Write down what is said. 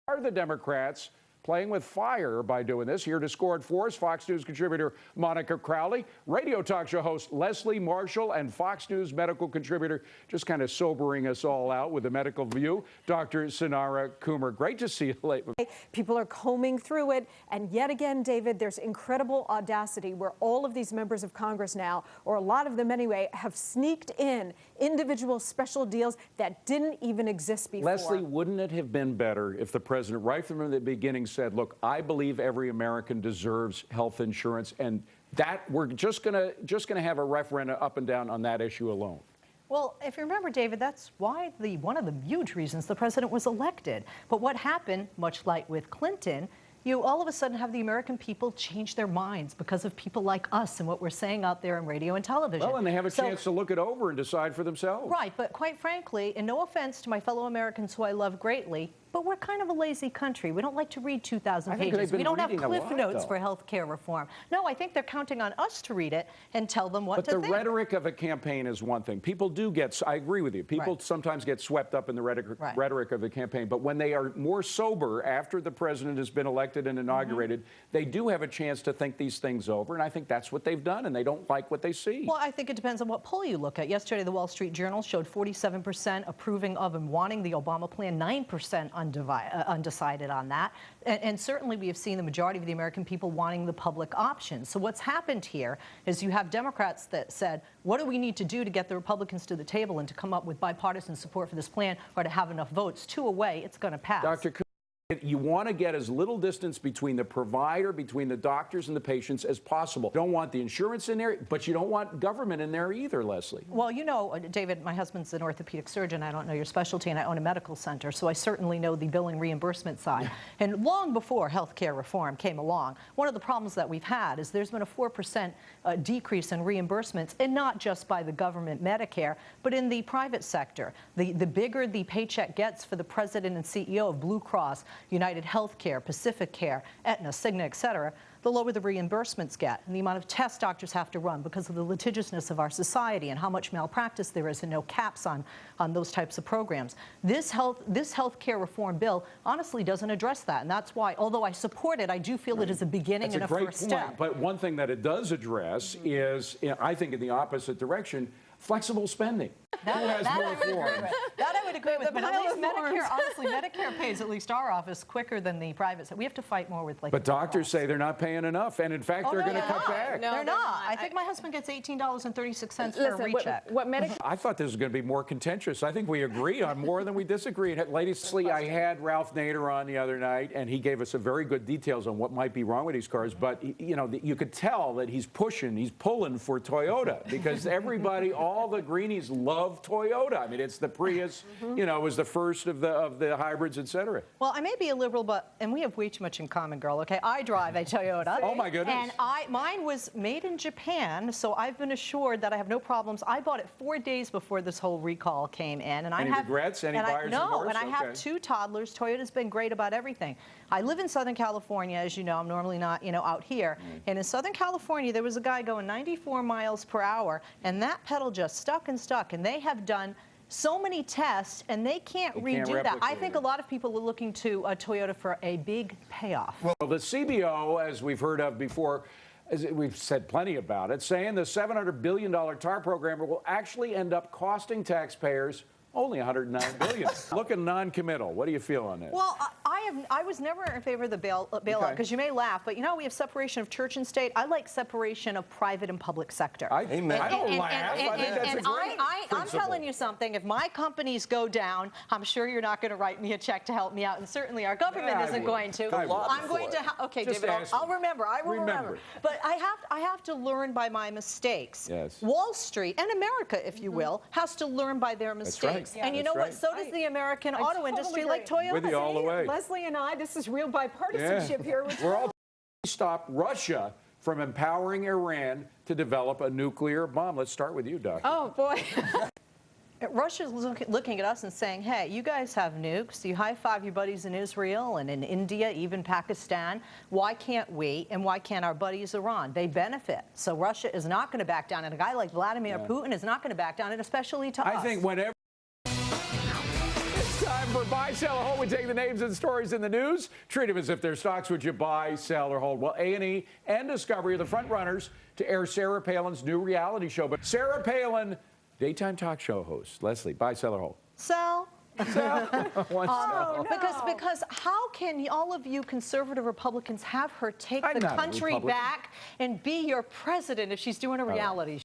Are the Democrats playing with fire by doing this? Here to score it for us, Fox News contributor Monica Crowley, radio talk show host Leslie Marshall, and Fox News medical contributor, just kind of sobering us all out with a medical view, Dr. Sanara Kumar. Great to see you late. People are combing through it, and yet again, David, there's incredible audacity where all of these members of Congress now, or a lot of them anyway, have sneaked in individual special deals that didn't even exist before. Leslie, wouldn't it have been better if the president, right from the beginning, said, look, I believe every American deserves health insurance, and that we're just gonna have a referendum up and down on that issue alone? Well, if you remember, David, that's why one of the huge reasons the president was elected. But what happened, much like with Clinton, you all of a sudden have the American people change their minds because of people like us and what we're saying out there on radio and television. Well, and they have a chance to look it over and decide for themselves. Right, but quite frankly, and no offense to my fellow Americans who I love greatly, but we're kind of a lazy country. We don't like to read 2,000 pages. We don't have cliff notes for health care reform. No, I think they're counting on us to read it and tell them what to think. But the rhetoric of a campaign is one thing. People do get, I agree with you, people sometimes get swept up in the rhetoric of the campaign. But when they are more sober after the president has been elected and inaugurated, they do have a chance to think these things over. And I think that's what they've done, and they don't like what they see. Well, I think it depends on what poll you look at. Yesterday, the Wall Street Journal showed 47% approving of and wanting the Obama plan, 9% undecided on that. And certainly we have seen the majority of the American people wanting the public option. So what's happened here is you have Democrats that said, what do we need to do to get the Republicans to the table and to come up with bipartisan support for this plan or to have enough votes? Two away, it's going to pass. Dr. You want to get as little distance between the provider, between the doctors and the patients as possible. You don't want the insurance in there, but you don't want government in there either, Leslie. Well, you know, David, my husband's an orthopedic surgeon. I don't know your specialty, and I own a medical center, so I certainly know the billing reimbursement side. And long before health care reform came along, one of the problems that we've had is there's been a 4% decrease in reimbursements, and not just by the government Medicare, but in the private sector. The bigger the paycheck gets for the president and CEO of Blue Cross, United Healthcare, Pacific Care, Aetna, Cigna, et cetera, the lower the reimbursements get and the amount of tests doctors have to run because of the litigiousness of our society and how much malpractice there is and no caps on those types of programs. This health care reform bill honestly doesn't address that, and that's why, although I support it, I do feel it is a beginning and a first step. But one thing that it does address is, I think in the opposite direction, flexible spending. Who has more form? That I would agree with, but at least Medicare, honestly, Medicare pays at least our office quicker than the private. So we have to fight more with, like, but doctors say they're not paying enough, and in fact, they're going to cut back. No, they're not. I think my husband gets $18.36 for a recheck. What Medicare? I thought this was going to be more contentious. I think we agree on more than we disagree. Ladies, I had Ralph Nader on the other night, and he gave us a very good details on what might be wrong with these cars. But you know, you could tell that he's pulling for Toyota, because everybody, all the greenies love Toyota. I mean, it's the Prius, you know, was the first of the hybrids, et cetera. Well, I may be a liberal, and we have way too much in common, girl, okay? I drive a Toyota. Oh, my goodness. And mine was made in Japan, so I've been assured that I have no problems. I bought it 4 days before this whole recall came in. And Any regrets? Any buyer's remorse? No, and I have 2 toddlers. Toyota's been great about everything. I live in Southern California, as you know. I'm normally not, out here. And in Southern California, there was a guy going 94 miles per hour, and that pedal just stuck and stuck. And they have done so many tests, and they can't redo that. I think a lot of people are looking to Toyota for a big payoff. Well, the CBO, as we've heard of before, as we've said plenty about it, saying the $700 billion TAR program will actually end up costing taxpayers only $109 billion. Looking non-committal. What do you feel on this? Well, I was never in favor of the bailout, because you may laugh, but we have separation of church and state. I like separation of private and public sector. I don't laugh. I think that's a great I'm telling you something. If my companies go down, I'm sure you're not going to write me a check to help me out, and certainly our government isn't going to. I'm going to. Okay, David, I'll remember. I will remember. But I have to learn by my mistakes. Yes. Wall Street and America, if you will, has to learn by their mistakes. Right. And you know what? So does the American auto industry, like Toyota. With you all the way. Leslie and I, this is real bipartisanship here. We're all stop Russia from empowering Iran to develop a nuclear bomb. Let's start with you, Doctor. Oh, boy. Russia's looking at us and saying, hey, you guys have nukes. You high-five your buddies in Israel and in India, even Pakistan. Why can't we, and why can't our buddies Iran? They benefit. So Russia is not going to back down, and a guy like Vladimir Putin is not going to back down, and especially to us. I think whenever it's time for Buy, sell, or hold. We take the names and stories in the news, treat them as if they're stocks. Would you buy, sell, or hold? Well, A&E and Discovery are the front runners to air Sarah Palin's new reality show. But Sarah Palin, daytime talk show host. Leslie, buy, sell, or hold? Sell. One sell. Because how can all of you conservative Republicans have her take I'm the not a country Republican. back and be your president if she's doing a reality show?